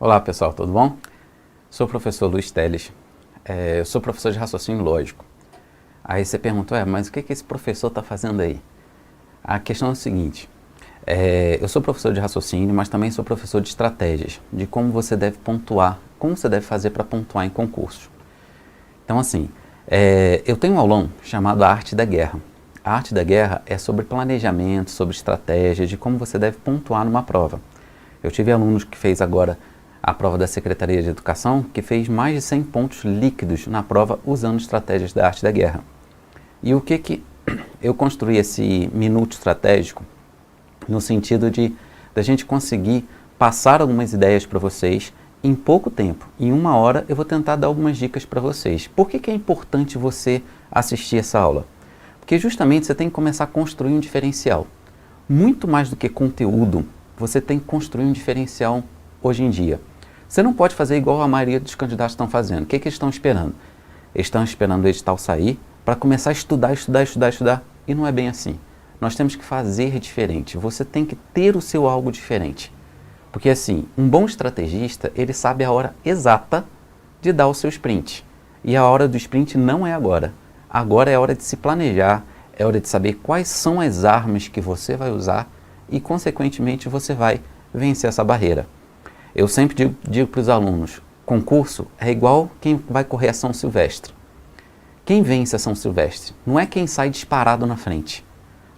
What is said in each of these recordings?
Olá pessoal, tudo bom? Sou o professor Luiz Teles, eu sou professor de raciocínio lógico. Aí você perguntou, mas o que esse professor está fazendo aí? A questão é o seguinte, eu sou professor de raciocínio, mas também sou professor de estratégias, de como você deve pontuar, como você deve fazer para pontuar em concursos. Então assim, eu tenho um aulão chamado A Arte da Guerra. A Arte da Guerra é sobre planejamento, sobre estratégia, de como você deve pontuar numa prova. Eu tive alunos que fez agora a prova da Secretaria de Educação, que fez mais de 100 pontos líquidos na prova usando estratégias da Arte da Guerra. E o que eu construí esse minuto estratégico? No sentido de da gente conseguir passar algumas ideias para vocês em pouco tempo. Em 1 hora eu vou tentar dar algumas dicas para vocês. Por que é importante você assistir essa aula? Porque justamente você tem que começar a construir um diferencial. Muito mais do que conteúdo, você tem que construir um diferencial hoje em dia. Você não pode fazer igual a maioria dos candidatos estão fazendo. O que eles estão esperando? Eles estão esperando o edital sair para começar a estudar. E não é bem assim. Nós temos que fazer diferente. Você tem que ter o seu algo diferente. Porque assim, um bom estrategista, ele sabe a hora exata de dar o seu sprint. E a hora do sprint não é agora. Agora é a hora de se planejar, é a hora de saber quais são as armas que você vai usar e, consequentemente, você vai vencer essa barreira. Eu sempre digo para os alunos, concurso é igual quem vai correr a São Silvestre. Quem vence a São Silvestre não é quem sai disparado na frente.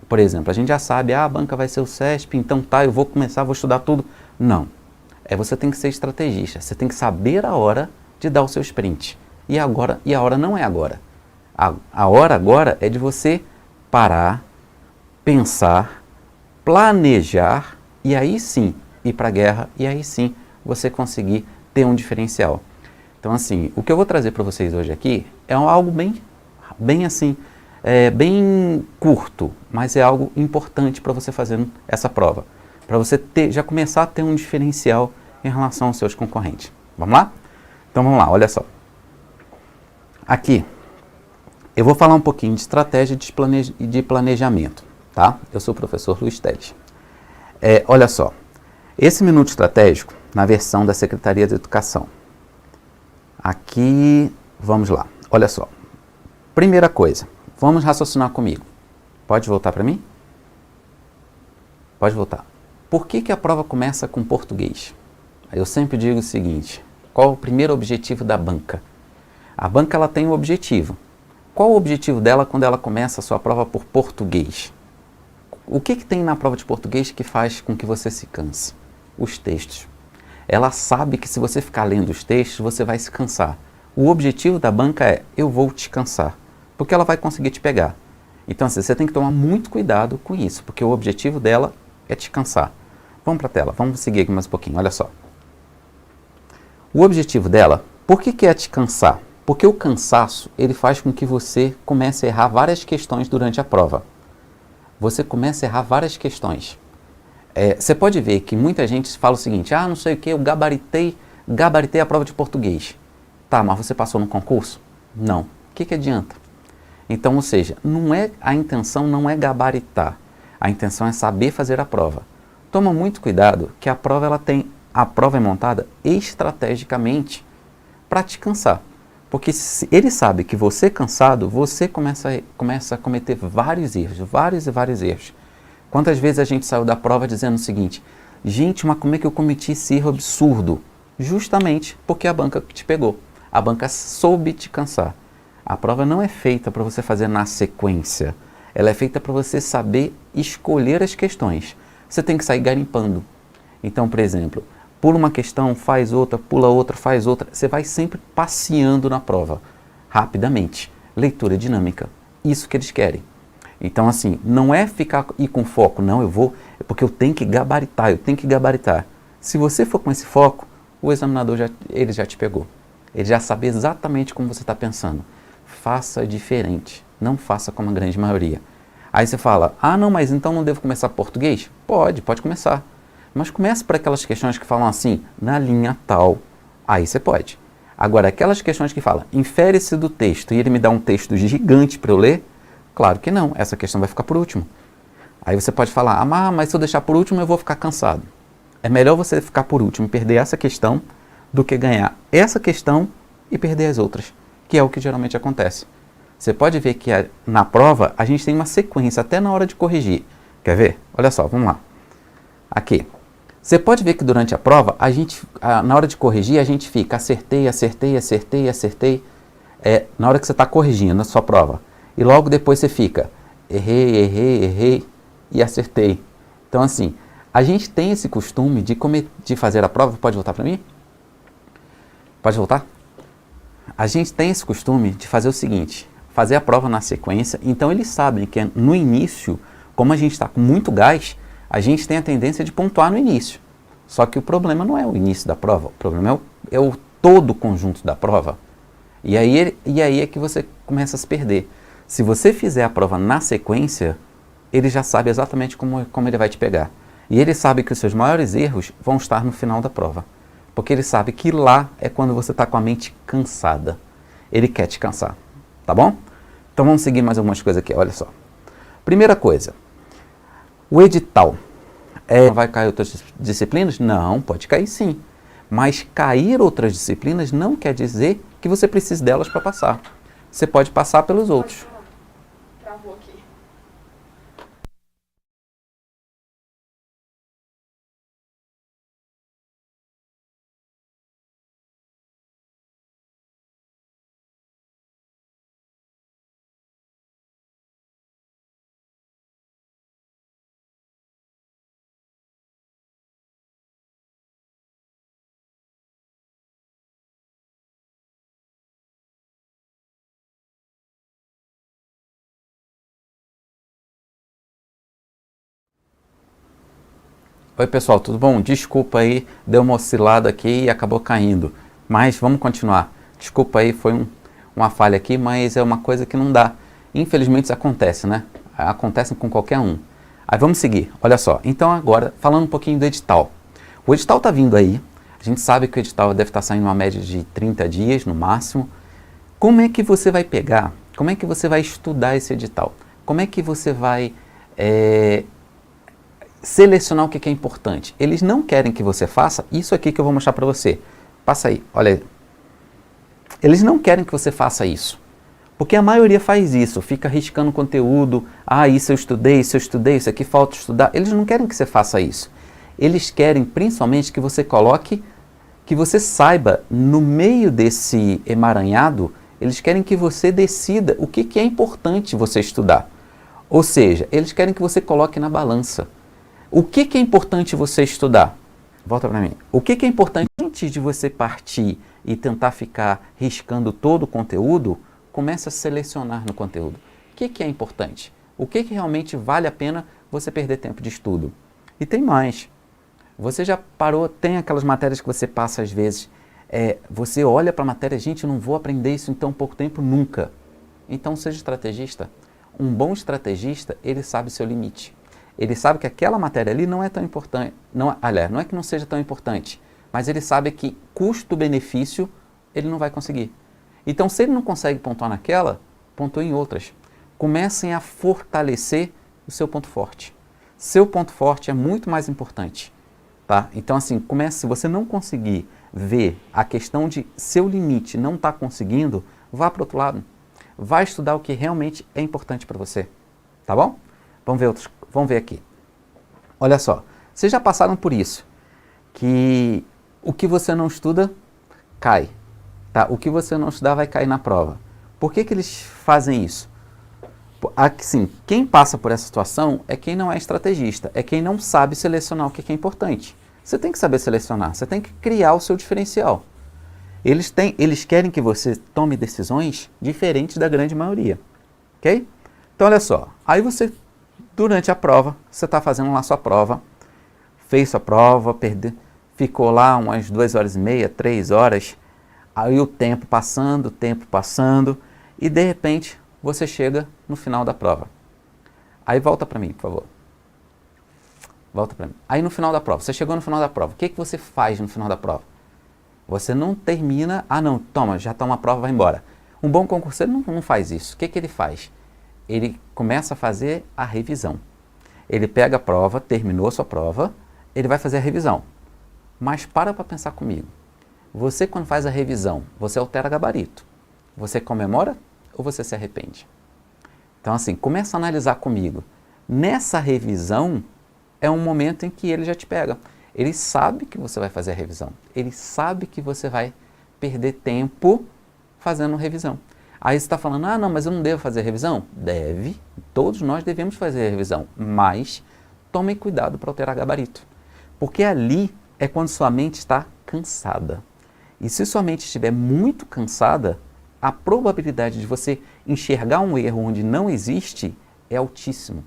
Por exemplo, a gente já sabe, a banca vai ser o CESP, então tá, eu vou começar, vou estudar tudo. Não. Você tem que ser estrategista, você tem que saber a hora de dar o seu sprint. E a hora não é agora. A hora agora é de você parar, pensar, planejar e aí sim ir para a guerra e aí sim você conseguir ter um diferencial. Então assim, o que eu vou trazer para vocês hoje aqui é algo bem assim, bem curto, mas é algo importante para você fazer essa prova. Para você já começar a ter um diferencial em relação aos seus concorrentes. Vamos lá? Então vamos lá, olha só. Aqui, eu vou falar um pouquinho de estratégia de planejamento, tá? Eu sou o professor Luiz Teles. Olha só, esse minuto estratégico, na versão da Secretaria de Educação. Aqui, vamos lá, olha só. Primeira coisa, vamos raciocinar comigo. Pode voltar para mim? Pode voltar. Por que a prova começa com português? Eu sempre digo o seguinte, qual é o primeiro objetivo da banca? A banca ela tem um objetivo. Qual o objetivo dela quando ela começa a sua prova por português? O que tem na prova de português que faz com que você se canse? Os textos. Ela sabe que se você ficar lendo os textos, você vai se cansar. O objetivo da banca é, eu vou te cansar, porque ela vai conseguir te pegar. Então assim, você tem que tomar muito cuidado com isso, porque o objetivo dela é te cansar. Vamos para a tela, vamos seguir aqui mais um pouquinho, olha só. O objetivo dela, por que é te cansar? Porque o cansaço, ele faz com que você comece a errar várias questões durante a prova. Você começa a errar várias questões. Você pode ver que muita gente fala o seguinte, não sei o que, eu gabaritei a prova de português. Tá, mas você passou no concurso? Não. O que adianta? Então, ou seja, a intenção não é gabaritar. A intenção é saber fazer a prova. Toma muito cuidado que a prova é montada estrategicamente para te cansar. Porque se ele sabe que você cansado, você começa a cometer vários erros. Quantas vezes a gente saiu da prova dizendo o seguinte, gente, mas como é que eu cometi esse erro absurdo? Justamente porque a banca te pegou. A banca soube te cansar. A prova não é feita para você fazer na sequência. Ela é feita para você saber escolher as questões. Você tem que sair garimpando. Então, por exemplo, pula uma questão, faz outra, pula outra, faz outra. Você vai sempre passeando na prova, rapidamente. Leitura dinâmica. Isso que eles querem. Então, assim, não é ir com foco, não, porque eu tenho que gabaritar, Se você for com esse foco, o examinador ele já te pegou. Ele já sabe exatamente como você está pensando. Faça diferente, não faça como a grande maioria. Aí você fala, não, mas então não devo começar português? Pode começar. Mas comece por aquelas questões que falam assim, na linha tal, aí você pode. Agora, aquelas questões que falam, infere-se do texto, e ele me dá um texto gigante para eu ler, claro que não, essa questão vai ficar por último. Aí você pode falar, mas se eu deixar por último eu vou ficar cansado. É melhor você ficar por último e perder essa questão do que ganhar essa questão e perder as outras, que é o que geralmente acontece. Você pode ver que na prova a gente tem uma sequência até na hora de corrigir. Quer ver? Olha só, vamos lá. Aqui. Você pode ver que durante a prova, na hora de corrigir, a gente fica acertei, acertei, acertei, acertei. Na hora que você está corrigindo a sua prova. E logo depois você fica errei, errei, errei e acertei. Então assim, a gente tem esse costume de fazer a prova. Pode voltar para mim? Pode voltar? A gente tem esse costume de fazer o seguinte, fazer a prova na sequência. Então eles sabem que no início, como a gente está com muito gás, a gente tem a tendência de pontuar no início. Só que o problema não é o início da prova, o problema é o todo o conjunto da prova. E aí é que você começa a se perder. Se você fizer a prova na sequência, ele já sabe exatamente como ele vai te pegar. E ele sabe que os seus maiores erros vão estar no final da prova. Porque ele sabe que lá é quando você está com a mente cansada. Ele quer te cansar. Tá bom? Então vamos seguir mais algumas coisas aqui, olha só. Primeira coisa. O edital. Vai cair outras disciplinas? Não, pode cair sim. Mas cair outras disciplinas não quer dizer que você precise delas para passar. Você pode passar pelos outros. Travou aqui. Oi pessoal, tudo bom? Desculpa aí, deu uma oscilada aqui e acabou caindo. Mas vamos continuar. Desculpa aí, foi uma falha aqui, mas é uma coisa que não dá. Infelizmente isso acontece, né? Acontece com qualquer um. Aí vamos seguir, olha só. Então agora, falando um pouquinho do edital. O edital está vindo aí. A gente sabe que o edital deve estar saindo uma média de 30 dias no máximo. Como é que você vai pegar? Como é que você vai estudar esse edital? Como é que você vai selecionar o que é importante? Eles não querem que você faça isso aqui que eu vou mostrar para você. Passa aí, olha aí. Eles não querem que você faça isso. Porque a maioria faz isso, fica riscando conteúdo. Ah, isso eu estudei, isso aqui falta estudar. Eles não querem que você faça isso. Eles querem principalmente que você coloque, que você saiba, no meio desse emaranhado, eles querem que você decida o que é importante você estudar. Ou seja, eles querem que você coloque na balança. O que é importante você estudar? Volta para mim. O que é importante antes de você partir e tentar ficar riscando todo o conteúdo? Comece a selecionar no conteúdo. O que é importante? O que realmente vale a pena você perder tempo de estudo? E tem mais. Você já parou, tem aquelas matérias que você passa às vezes, você olha para a matéria, gente, eu não vou aprender isso em tão pouco tempo nunca. Então seja estrategista. Um bom estrategista, ele sabe seu limite. Ele sabe que aquela matéria ali não é tão importante, aliás, não é que não seja tão importante, mas ele sabe que custo-benefício ele não vai conseguir. Então, se ele não consegue pontuar naquela, pontue em outras. Comecem a fortalecer o seu ponto forte. Seu ponto forte é muito mais importante. Tá? Então, assim, se você não conseguir ver a questão de seu limite não está conseguindo, vá para o outro lado. Vá estudar o que realmente é importante para você. Tá bom? Vamos ver aqui. Olha só, vocês já passaram por isso, que o que você não estuda, cai. Tá? O que você não estudar vai cair na prova. Por que eles fazem isso? Assim, quem passa por essa situação é quem não é estrategista, é quem não sabe selecionar o que é importante. Você tem que saber selecionar, você tem que criar o seu diferencial. Eles querem que você tome decisões diferentes da grande maioria. Ok? Então, olha só, aí você, durante a prova, você está fazendo lá sua prova, fez sua prova, ficou lá umas 2h30, 3 horas, aí o tempo passando, e de repente você chega no final da prova. Aí volta para mim, por favor. Volta para mim. Aí no final da prova, você chegou no final da prova, o que você faz no final da prova? Você não termina, não, toma, já está uma prova, vai embora. Um bom concurseiro não faz isso. O que ele faz? Ele começa a fazer a revisão. Ele pega a prova, terminou a sua prova, ele vai fazer a revisão. Mas para pensar comigo. Você, quando faz a revisão, você altera gabarito. Você comemora ou você se arrepende? Então, assim, começa a analisar comigo. Nessa revisão, é um momento em que ele já te pega. Ele sabe que você vai fazer a revisão. Ele sabe que você vai perder tempo fazendo revisão. Aí você está falando, ah, não, mas eu não devo fazer revisão? Deve, todos nós devemos fazer a revisão, mas tomem cuidado para alterar gabarito. Porque ali é quando sua mente está cansada. E se sua mente estiver muito cansada, a probabilidade de você enxergar um erro onde não existe é altíssimo.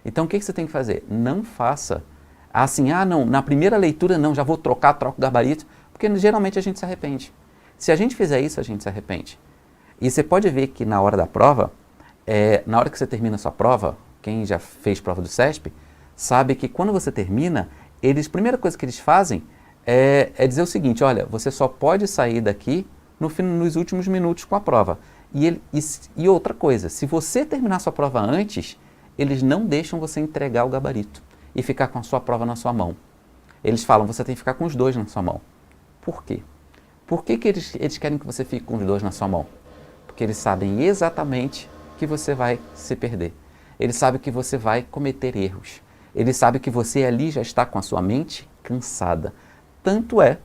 Então o que você tem que fazer? Não faça assim, ah não, na primeira leitura não, já vou troco o gabarito, porque geralmente a gente se arrepende. Se a gente fizer isso, a gente se arrepende. E você pode ver que na hora da prova, na hora que você termina a sua prova, quem já fez prova do CESP, sabe que quando você termina, a primeira coisa que eles fazem é dizer o seguinte, olha, você só pode sair daqui nos últimos minutos com a prova. E outra coisa, se você terminar a sua prova antes, eles não deixam você entregar o gabarito e ficar com a sua prova na sua mão. Eles falam, você tem que ficar com os dois na sua mão. Por quê? Por que eles querem que você fique com os dois na sua mão? Porque eles sabem exatamente que você vai se perder. Eles sabem que você vai cometer erros. Eles sabem que você ali já está com a sua mente cansada. Tanto é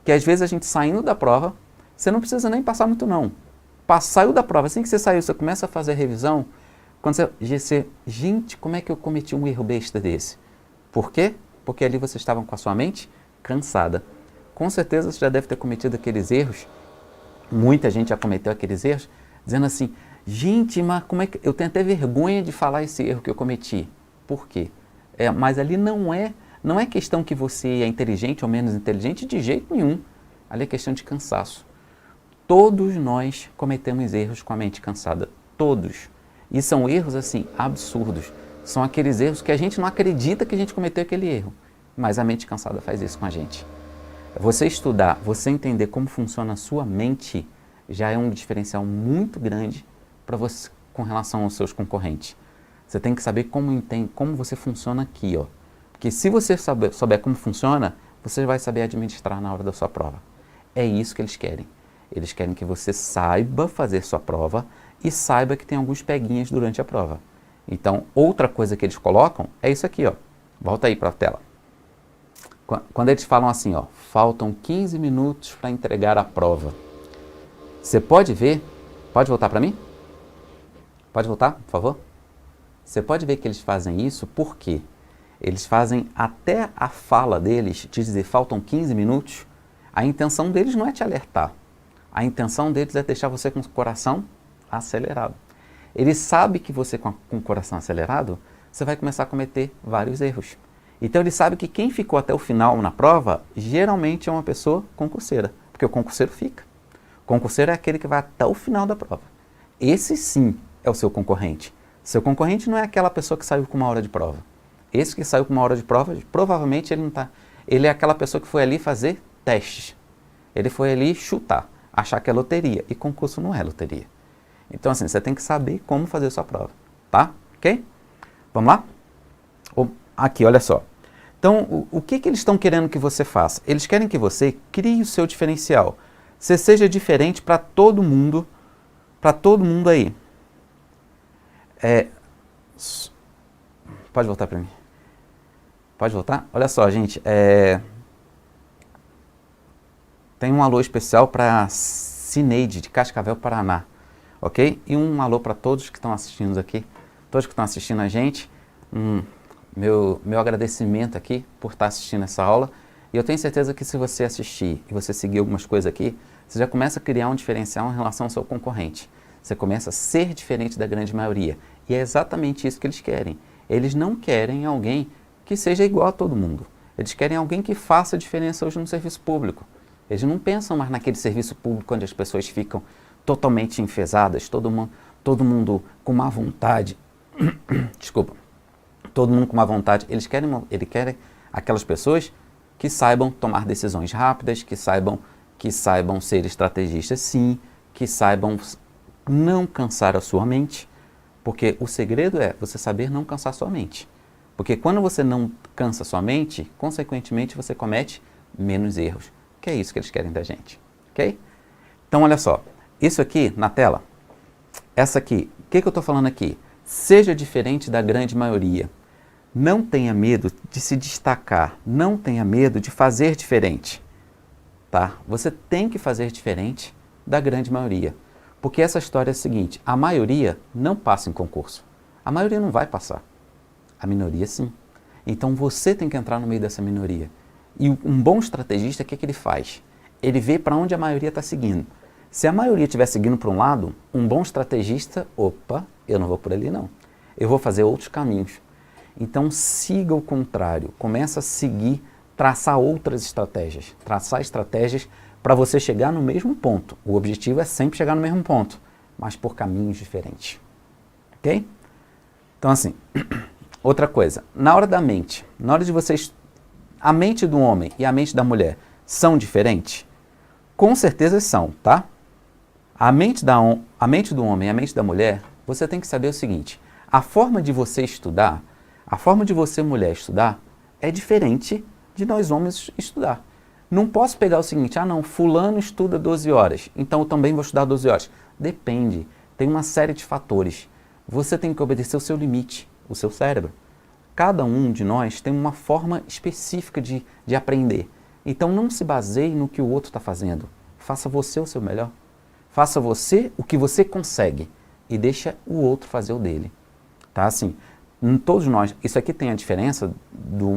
que às vezes a gente saindo da prova, você não precisa nem passar muito não. Saiu da prova, assim que você saiu, você começa a fazer a revisão, quando gente, como é que eu cometi um erro besta desse? Por quê? Porque ali você estava com a sua mente cansada. Com certeza você já deve ter cometido aqueles erros, muita gente já cometeu aqueles erros, dizendo assim, gente, mas como é que eu tenho até vergonha de falar esse erro que eu cometi. Por quê? Mas ali não é questão que você é inteligente ou menos inteligente, de jeito nenhum. Ali é questão de cansaço. Todos nós cometemos erros com a mente cansada. Todos. E são erros, assim, absurdos. São aqueles erros que a gente não acredita que a gente cometeu aquele erro. Mas a mente cansada faz isso com a gente. Você estudar, você entender como funciona a sua mente, já é um diferencial muito grande para você com relação aos seus concorrentes. Você tem que saber como você funciona aqui, ó. Porque se você souber como funciona, você vai saber administrar na hora da sua prova. É isso que eles querem. Eles querem que você saiba fazer sua prova e saiba que tem alguns peguinhas durante a prova. Então, outra coisa que eles colocam é isso aqui, ó. Volta aí para a tela. Quando eles falam assim, ó, faltam 15 minutos para entregar a prova. Você pode ver, pode voltar para mim? Pode voltar, por favor? Você pode ver que eles fazem isso porque eles fazem até a fala deles de dizer faltam 15 minutos, a intenção deles não é te alertar. A intenção deles é deixar você com o coração acelerado. Ele sabe que você com o coração acelerado, você vai começar a cometer vários erros. Então ele sabe que quem ficou até o final na prova, geralmente é uma pessoa concurseira, porque o concurseiro fica. O concurseiro é aquele que vai até o final da prova. Esse sim é o seu concorrente. Seu concorrente não é aquela pessoa que saiu com uma hora de prova. Esse que saiu com uma hora de prova, provavelmente ele não está. Ele é aquela pessoa que foi ali fazer testes. Ele foi ali chutar, achar que é loteria. E concurso não é loteria. Então assim, você tem que saber como fazer a sua prova. Tá? Ok? Vamos lá? Aqui, olha só. Então, o que eles estão querendo que você faça? Eles querem que você crie o seu diferencial. Você seja diferente para todo mundo aí. Pode voltar para mim. Pode voltar? Olha só, gente. Tem um alô especial para Cineide, de Cascavel, Paraná. Ok? E um alô para todos que estão assistindo aqui. Todos que estão assistindo a gente. Meu agradecimento aqui por estar assistindo essa aula. E eu tenho certeza que se você assistir e você seguir algumas coisas aqui, você já começa a criar um diferencial em relação ao seu concorrente. Você começa a ser diferente da grande maioria. E é exatamente isso que eles querem. Eles não querem alguém que seja igual a todo mundo. Eles querem alguém que faça diferença hoje no serviço público. Eles não pensam mais naquele serviço público onde as pessoas ficam totalmente enfesadas, todo mundo com má vontade. Desculpa. Todo mundo com má vontade. Eles querem aquelas pessoas que saibam tomar decisões rápidas, que saibam ser estrategistas sim, que saibam não cansar a sua mente, porque o segredo é você saber não cansar sua mente. Porque quando você não cansa sua mente, consequentemente você comete menos erros. que é isso que eles querem da gente, ok? Então, olha só, isso aqui na tela, essa aqui, o que eu estou falando aqui? Seja diferente da grande maioria. Não tenha medo de se destacar, não tenha medo de fazer diferente, tá? Você tem que fazer diferente da grande maioria, porque essa história é a seguinte, a maioria não passa em concurso, a maioria não vai passar, a minoria sim. Então você tem que entrar no meio dessa minoria. E um bom estrategista, o que ele faz? Ele vê para onde a maioria está seguindo. Se a maioria estiver seguindo para um lado, um bom estrategista, opa, eu não vou por ali não. Eu vou fazer outros caminhos. Então siga o contrário, começa a seguir, traçar outras estratégias. Traçar estratégias para você chegar no mesmo ponto. O objetivo é sempre chegar no mesmo ponto, mas por caminhos diferentes. Ok? Então assim, outra coisa, na hora da mente, na hora de vocês, a mente do homem e a mente da mulher são diferentes? Com certeza são, tá? A mente do homem e a mente da mulher, você tem que saber o seguinte, a forma de você estudar, a forma de você, mulher, estudar, é diferente de nós homens estudar. Não posso pegar o seguinte, ah não, fulano estuda 12 horas, então eu também vou estudar 12 horas. Depende, tem uma série de fatores. Você tem que obedecer o seu limite, o seu cérebro. Cada um de nós tem uma forma específica de aprender. Então não se baseie no que o outro está fazendo. Faça você o seu melhor. Faça você o que você consegue e deixa o outro fazer o dele. Tá? Assim, todos nós, isso aqui tem a diferença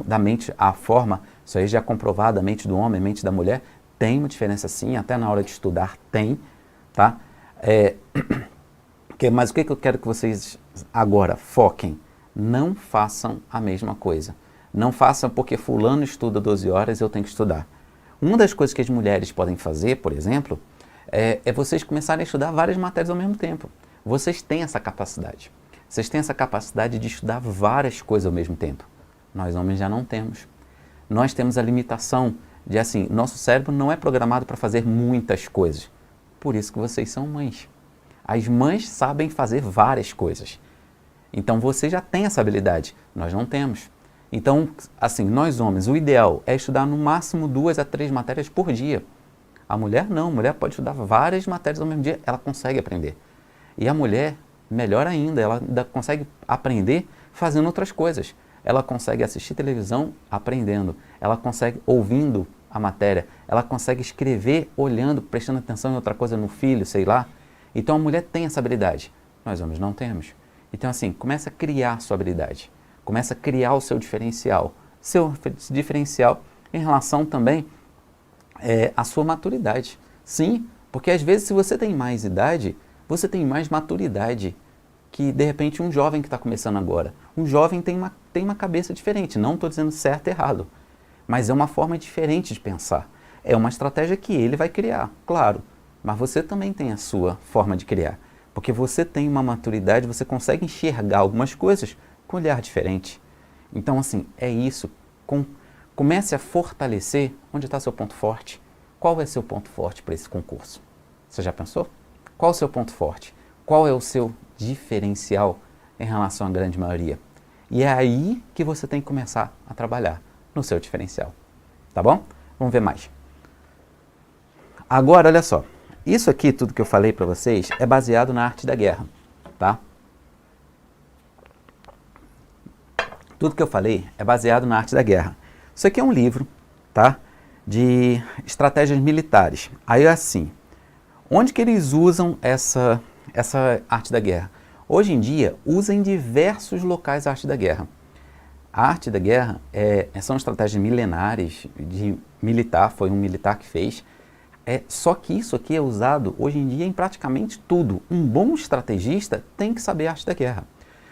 da mente, a forma, isso aí já é comprovado, a mente do homem, a mente da mulher, tem uma diferença sim, até na hora de estudar tem, tá? Mas o que eu quero que vocês agora foquem? Não façam a mesma coisa. Não façam porque fulano estuda 12 horas, eu tenho que estudar. Uma das coisas que as mulheres podem fazer, por exemplo, é vocês começarem a estudar várias matérias ao mesmo tempo. Vocês têm essa capacidade. Vocês têm essa capacidade de estudar várias coisas ao mesmo tempo. Nós homens já não temos. Nós temos a limitação de, assim, nosso cérebro não é programado para fazer muitas coisas. Por isso que vocês são mães. As mães sabem fazer várias coisas. Então você já tem essa habilidade, nós não temos. Então, assim, nós homens, o ideal é estudar no máximo 2 a 3 matérias por dia. A mulher não, a mulher pode estudar várias matérias ao mesmo dia, ela consegue aprender. E a mulher, melhor ainda, ela ainda consegue aprender fazendo outras coisas. Ela consegue assistir televisão aprendendo, ela consegue ouvindo a matéria, ela consegue escrever olhando, prestando atenção em outra coisa no filho, sei lá. Então a mulher tem essa habilidade, nós homens não temos. Então assim, começa a criar sua habilidade, começa a criar o seu diferencial em relação também à sua maturidade. Sim, porque às vezes se você tem mais idade, você tem mais maturidade que de repente um jovem que está começando agora. Um jovem tem uma cabeça diferente, não estou dizendo certo e errado, mas é uma forma diferente de pensar. É uma estratégia que ele vai criar, claro, mas você também tem a sua forma de criar. Porque você tem uma maturidade, você consegue enxergar algumas coisas com um olhar diferente. Então, assim, é isso. Comece a fortalecer onde está seu ponto forte. Qual é seu ponto forte para esse concurso? Você já pensou? Qual é o seu ponto forte? Qual é o seu diferencial em relação à grande maioria? E é aí que você tem que começar a trabalhar no seu diferencial. Tá bom? Vamos ver mais. Agora, olha só. Isso aqui, tudo que eu falei para vocês, é baseado na arte da guerra, tá? Tudo que eu falei é baseado na arte da guerra. Isso aqui é um livro, tá? De estratégias militares. Aí é assim, onde que eles usam essa arte da guerra? Hoje em dia, usa em diversos locais a arte da guerra. A arte da guerra são estratégias milenares de militar, foi um militar que fez. Só que isso aqui é usado hoje em dia em praticamente tudo. Um bom estrategista tem que saber a arte da guerra.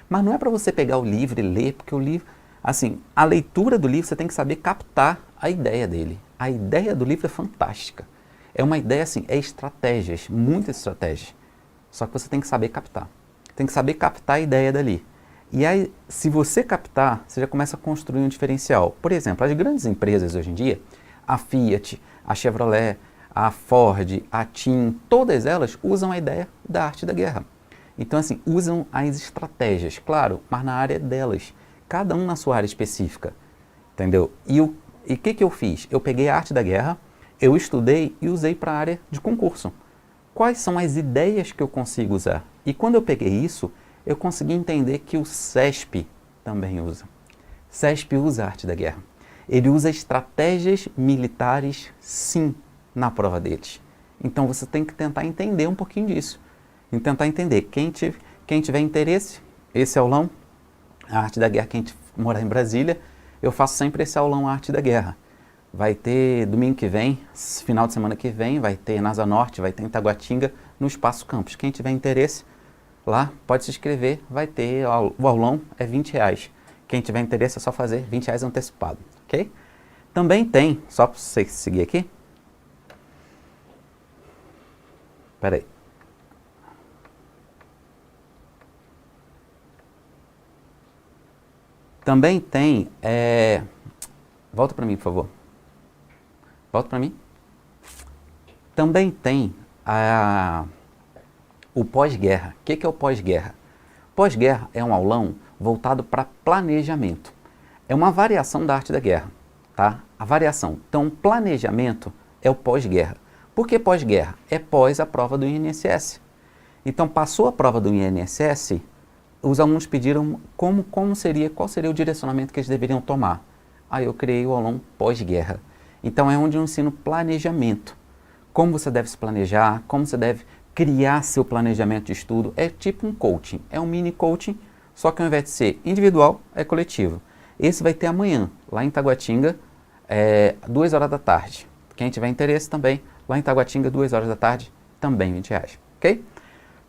Mas não é para você pegar o livro e ler, porque o livro, assim, a leitura do livro você tem que saber captar a ideia dele. A ideia do livro é fantástica. É uma ideia assim, é estratégias, muitas estratégias. Só que você tem que saber captar. Tem que saber captar a ideia dali. E aí, se você captar, você já começa a construir um diferencial. Por exemplo, as grandes empresas hoje em dia, a Fiat, a Chevrolet, a Ford, a TIM, todas elas usam a ideia da arte da guerra. Então, assim, usam as estratégias, claro, mas na área delas. Cada um na sua área específica, entendeu? E o que eu fiz? Eu peguei a arte da guerra, eu estudei e usei para a área de concurso. Quais são as ideias que eu consigo usar? E quando eu peguei isso, eu consegui entender que o CESP também usa. CESP usa a arte da guerra. Ele usa estratégias militares, sim, na prova deles. Então você tem que tentar entender um pouquinho disso. E tentar entender. Quem tiver interesse, esse aulão, a arte da guerra, quem morar em Brasília, eu faço sempre esse aulão, a arte da guerra. Vai ter domingo que vem, final de semana que vem, vai ter na Asa Norte, vai ter em Taguatinga, no Espaço Campus. Quem tiver interesse, lá pode se inscrever, vai ter, o aulão é R$20. Quem tiver interesse é só fazer R$20 antecipado, ok? Também tem, só para você seguir aqui. Espera aí. Também tem, volta para mim, por favor. Volta para mim. Também tem o pós-guerra. O que é o pós-guerra? Pós-guerra é um aulão voltado para planejamento. É uma variação da arte da guerra, tá? A variação. Então, planejamento é o pós-guerra. Por que pós-guerra? É pós a prova do INSS. Então, passou a prova do INSS, os alunos pediram qual seria o direcionamento que eles deveriam tomar. Aí eu criei o aulão pós-guerra. Então é onde eu ensino planejamento. Como você deve se planejar, como você deve criar seu planejamento de estudo. É tipo um coaching, é um mini coaching, só que ao invés de ser individual, é coletivo. Esse vai ter amanhã, lá em Taguatinga, 2 horas da tarde. Quem tiver interesse também, lá em Taguatinga, 2 horas da tarde, também R$20, ok?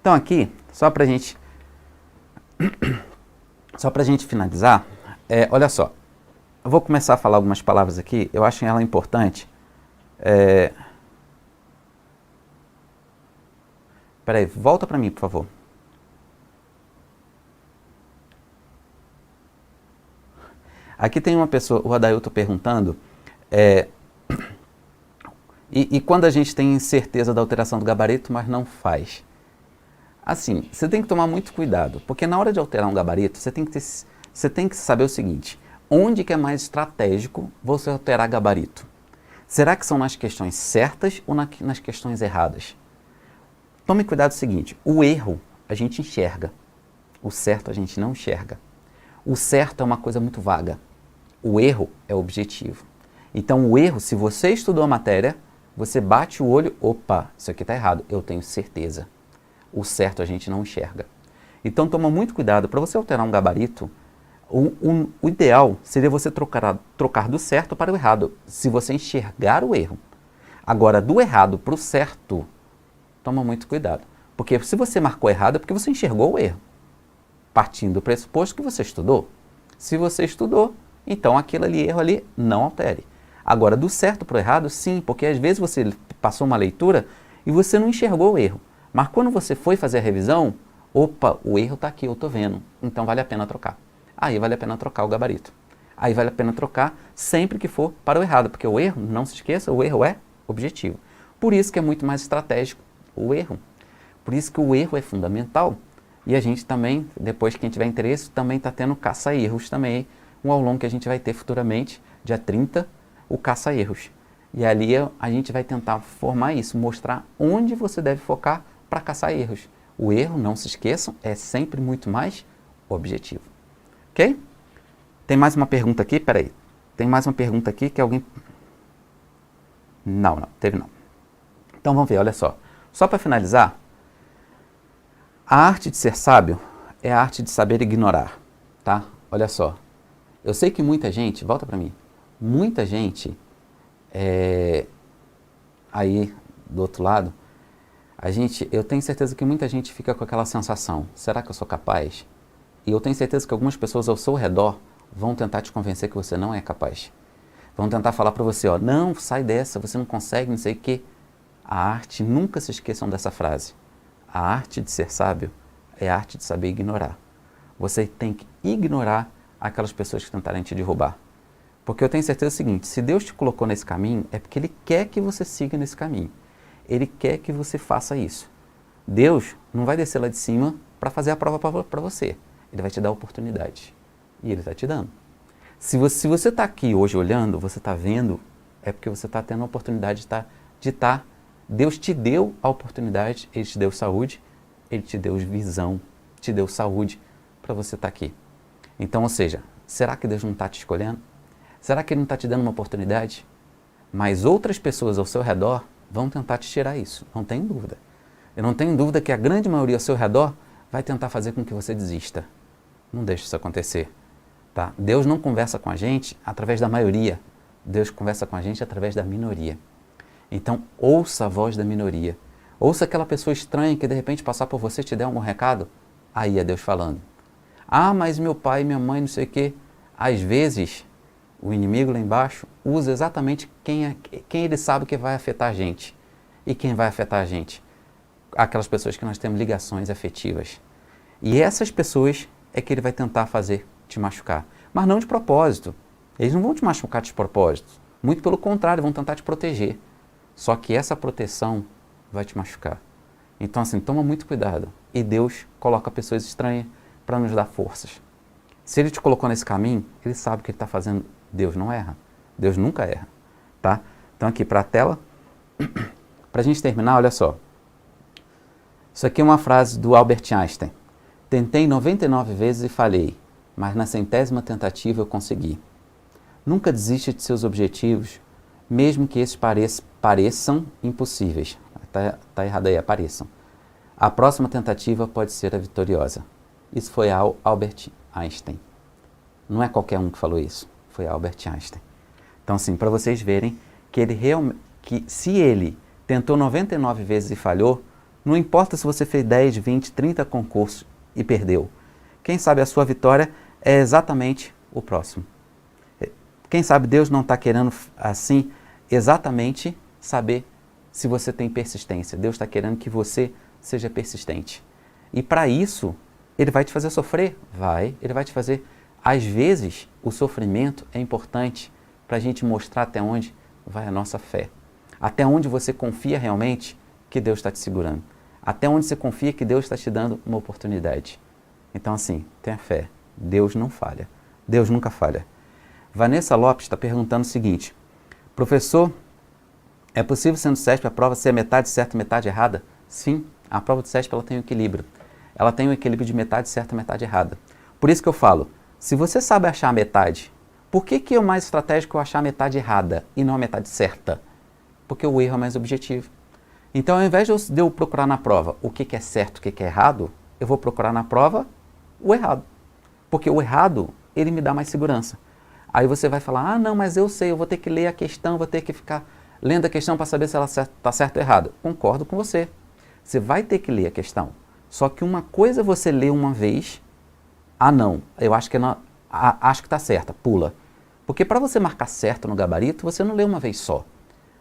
Então aqui, só pra gente finalizar, olha só, eu vou começar a falar algumas palavras aqui, eu acho ela importante. Peraí, volta para mim, por favor. Aqui tem uma pessoa, o Adailton perguntando, e quando a gente tem certeza da alteração do gabarito, mas não faz? Assim, você tem que tomar muito cuidado, porque na hora de alterar um gabarito, você tem que saber o seguinte, onde que é mais estratégico você alterar gabarito? Será que são nas questões certas ou nas questões erradas? Tome cuidado o seguinte, o erro a gente enxerga, o certo a gente não enxerga. O certo é uma coisa muito vaga, o erro é objetivo. Então o erro, se você estudou a matéria, você bate o olho, opa, isso aqui está errado, eu tenho certeza. O certo a gente não enxerga. Então toma muito cuidado, para você alterar um gabarito, o ideal seria você trocar do certo para o errado, se você enxergar o erro. Agora, do errado para o certo, toma muito cuidado. Porque se você marcou errado, é porque você enxergou o erro. Partindo do pressuposto que você estudou. Se você estudou, então erro ali, não altere. Agora, do certo para o errado, sim, porque às vezes você passou uma leitura e você não enxergou o erro. Mas quando você foi fazer a revisão, opa, o erro está aqui, eu estou vendo, então vale a pena trocar. Aí vale a pena trocar o gabarito. Aí vale a pena trocar sempre que for para o errado, porque o erro, não se esqueça, o erro é objetivo. Por isso que é muito mais estratégico o erro. Por isso que o erro é fundamental. E a gente também, depois que quem tiver interesse, também está tendo caça-erros também, um aulão que a gente vai ter futuramente, dia 30, o caça-erros. E ali a gente vai tentar formar isso, mostrar onde você deve focar para caçar erros. O erro, não se esqueçam, é sempre muito mais objetivo. Ok? Tem mais uma pergunta aqui? Peraí. Tem mais uma pergunta aqui que alguém... Não, teve não. Então vamos ver, olha só. Só para finalizar, a arte de ser sábio é a arte de saber ignorar, tá? Olha só. Eu sei que muita gente, volta para mim, muita gente, aí do outro lado, eu tenho certeza que muita gente fica com aquela sensação, será que eu sou capaz? E eu tenho certeza que algumas pessoas ao seu redor vão tentar te convencer que você não é capaz. Vão tentar falar para você, ó, não, sai dessa, você não consegue, não sei o quê. A arte, nunca se esqueçam dessa frase. A arte de ser sábio é a arte de saber ignorar. Você tem que ignorar aquelas pessoas que tentarem te derrubar. Porque eu tenho certeza do seguinte, se Deus te colocou nesse caminho, é porque Ele quer que você siga nesse caminho. Ele quer que você faça isso. Deus não vai descer lá de cima para fazer a prova para você. Ele vai te dar a oportunidade. E Ele está te dando. Se você está aqui hoje olhando, você está vendo é porque você está tendo a oportunidade de estar. Deus te deu a oportunidade, Ele te deu saúde, Ele te deu visão, te deu saúde para você estar aqui. Então, ou seja, será que Deus não está te escolhendo? Será que Ele não está te dando uma oportunidade? Mas outras pessoas ao seu redor vão tentar te tirar isso, não tem dúvida. Eu não tenho dúvida que a grande maioria ao seu redor vai tentar fazer com que você desista. Não deixe isso acontecer. Tá? Deus não conversa com a gente através da maioria. Deus conversa com a gente através da minoria. Então, ouça a voz da minoria. Ouça aquela pessoa estranha que de repente passar por você e te der algum recado. Aí é Deus falando. Ah, mas meu pai, minha mãe, não sei o quê. Às vezes, o inimigo lá embaixo usa exatamente quem ele sabe que vai afetar a gente. E quem vai afetar a gente? Aquelas pessoas que nós temos ligações afetivas. E essas pessoas é que ele vai tentar fazer te machucar. Mas não de propósito. Eles não vão te machucar de propósito. Muito pelo contrário, vão tentar te proteger. Só que essa proteção vai te machucar. Então assim, toma muito cuidado. E Deus coloca pessoas estranhas para nos dar forças. Se Ele te colocou nesse caminho, Ele sabe o que Ele está fazendo. Deus não erra. Deus nunca erra. Tá? Então aqui para a tela, para a gente terminar, olha só. Isso aqui é uma frase do Albert Einstein. Tentei 99 vezes e falhei, mas na 100ª tentativa eu consegui. Nunca desista de seus objetivos, mesmo que esses pareçam impossíveis. Tá errado aí, pareçam. A próxima tentativa pode ser a vitoriosa. Isso foi Albert Einstein. Não é qualquer um que falou isso, foi Albert Einstein. Então assim, para vocês verem que se ele tentou 99 vezes e falhou, não importa se você fez 10, 20, 30 concursos e perdeu. Quem sabe a sua vitória é exatamente o próximo. Quem sabe Deus não está querendo, assim, exatamente saber se você tem persistência. Deus está querendo que você seja persistente. E para isso, Ele vai te fazer sofrer? Vai. Ele vai te fazer... Às vezes, o sofrimento é importante para a gente mostrar até onde vai a nossa fé. Até onde você confia realmente que Deus está te segurando. Até onde você confia que Deus está te dando uma oportunidade. Então assim, tenha fé. Deus não falha. Deus nunca falha. Vanessa Lopes está perguntando o seguinte. Professor, é possível sendo CESP a prova ser metade certa e metade errada? Sim, a prova do CESP ela tem um equilíbrio. Ela tem um equilíbrio de metade certa e metade errada. Por isso que eu falo, se você sabe achar a metade, por que é mais estratégico eu achar a metade errada e não a metade certa? Porque o erro é mais objetivo. Então, ao invés de eu procurar na prova o que é certo, o que é errado, eu vou procurar na prova o errado. Porque o errado, ele me dá mais segurança. Aí você vai falar, ah, não, mas eu sei, eu vou ter que ler a questão, vou ter que ficar lendo a questão para saber se ela está certa ou errada. Concordo com você. Você vai ter que ler a questão. Só que uma coisa é você ler uma vez, ah, não, eu acho que está certa, pula. Porque para você marcar certo no gabarito, você não lê uma vez só.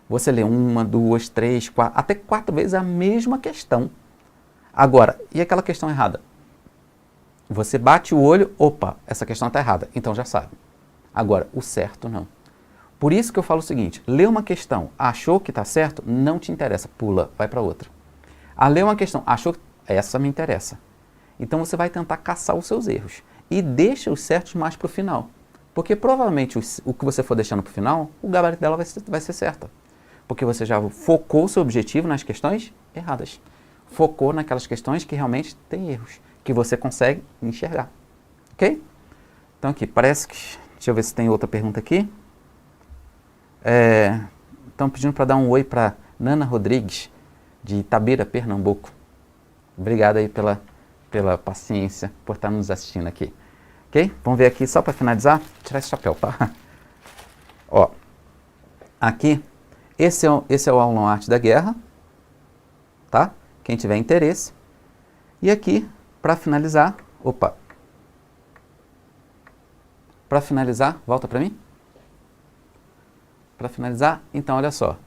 Você lê 1, 2, 3, 4, até 4 vezes a mesma questão. Agora, e aquela questão errada? Você bate o olho, opa, essa questão está errada, então já sabe. Agora, o certo não. Por isso que eu falo o seguinte, lê uma questão, achou que está certo, não te interessa, pula, vai para outra. Lê uma questão, achou que essa me interessa. Então você vai tentar caçar os seus erros e deixa os certos mais para o final. Porque provavelmente o que você for deixando para o final, o gabarito dela vai ser certa. Porque você já focou o seu objetivo nas questões erradas. Focou naquelas questões que realmente têm erros, que você consegue enxergar. Ok? Então aqui, parece que... Deixa eu ver se tem outra pergunta aqui. Estão pedindo para dar um oi para Nana Rodrigues, de Itabira, Pernambuco. Obrigado aí pela paciência, por estar nos assistindo aqui. Ok? Vamos ver aqui, só para finalizar, vou tirar esse chapéu, tá? Ó, aqui... Esse é o aulão Arte da Guerra, tá? Quem tiver interesse. E aqui, para finalizar, para finalizar, volta para mim. Para finalizar, então olha só.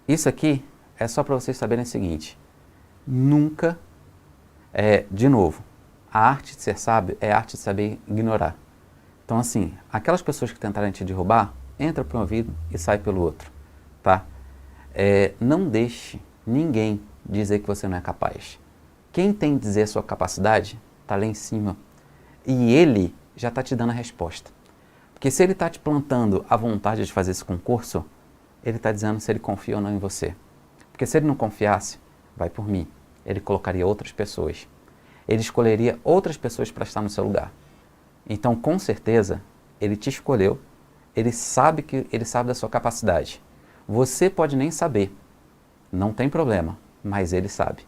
Isso aqui é só para vocês saberem o seguinte. Nunca, de novo, a arte de ser sábio é a arte de saber ignorar. Então assim, aquelas pessoas que tentarem te derrubar, entra por um ouvido e sai pelo outro. Tá? Não deixe ninguém dizer que você não é capaz. Quem tem que dizer a sua capacidade está lá em cima. E ele já está te dando a resposta. Porque se ele está te plantando a vontade de fazer esse concurso, Ele está dizendo se ele confia ou não em você. Porque se ele não confiasse, vai por mim. Ele colocaria outras pessoas. Ele escolheria outras pessoas para estar no seu lugar. Então, com certeza, ele te escolheu. Ele sabe da sua capacidade. Você pode nem saber. Não tem problema, mas ele sabe.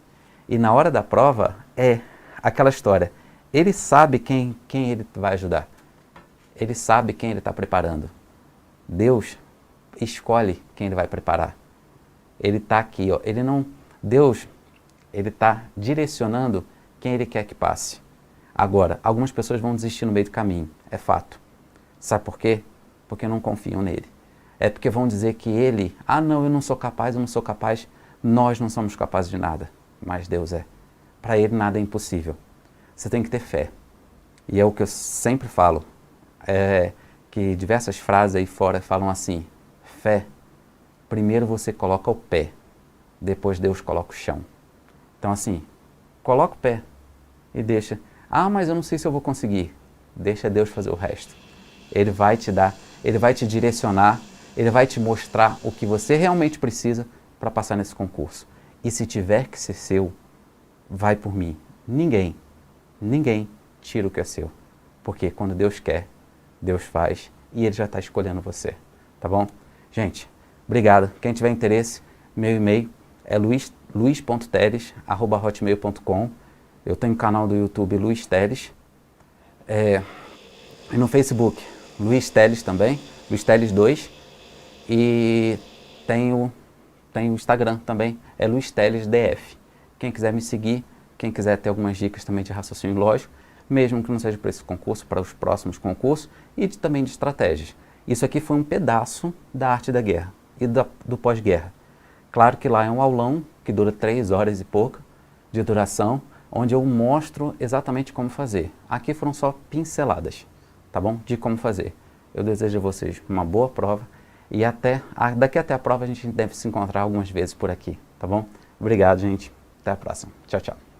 E na hora da prova, é aquela história. Ele sabe quem ele vai ajudar. Ele sabe quem ele está preparando. Deus escolhe quem ele vai preparar. Ele está aqui, ó. Deus, ele está direcionando quem ele quer que passe. Agora, algumas pessoas vão desistir no meio do caminho, é fato. Sabe por quê? Porque não confiam nele. É porque vão dizer que ele, não, eu não sou capaz, nós não somos capazes de nada, mas Deus é. Para ele nada é impossível. Você tem que ter fé. E é o que eu sempre falo, que diversas frases aí fora falam assim, fé, primeiro você coloca o pé, depois Deus coloca o chão. Então assim, coloca o pé e deixa, mas eu não sei se eu vou conseguir. Deixa Deus fazer o resto. Ele vai te dar, ele vai te direcionar, ele vai te mostrar o que você realmente precisa para passar nesse concurso. E se tiver que ser seu, vai por mim. Ninguém tira o que é seu. Porque quando Deus quer, Deus faz e Ele já está escolhendo você. Tá bom? Gente, obrigado. Quem tiver interesse, meu e-mail é luis.teles@hotmail.com. Eu tenho um canal do YouTube Luiz Teles. E no Facebook, Luiz Teles também, Luiz Teles 2. E tenho o Instagram também, é Luiz Teles DF. Quem quiser me seguir, quem quiser ter algumas dicas também de raciocínio lógico, mesmo que não seja para esse concurso, para os próximos concursos, e também de estratégias. Isso aqui foi um pedaço da arte da guerra e do pós-guerra. Claro que lá é um aulão que dura 3 horas e pouca de duração, onde eu mostro exatamente como fazer. Aqui foram só pinceladas, tá bom? De como fazer. Eu desejo a vocês uma boa prova e daqui até a prova a gente deve se encontrar algumas vezes por aqui, tá bom? Obrigado, gente. Até a próxima. Tchau, tchau.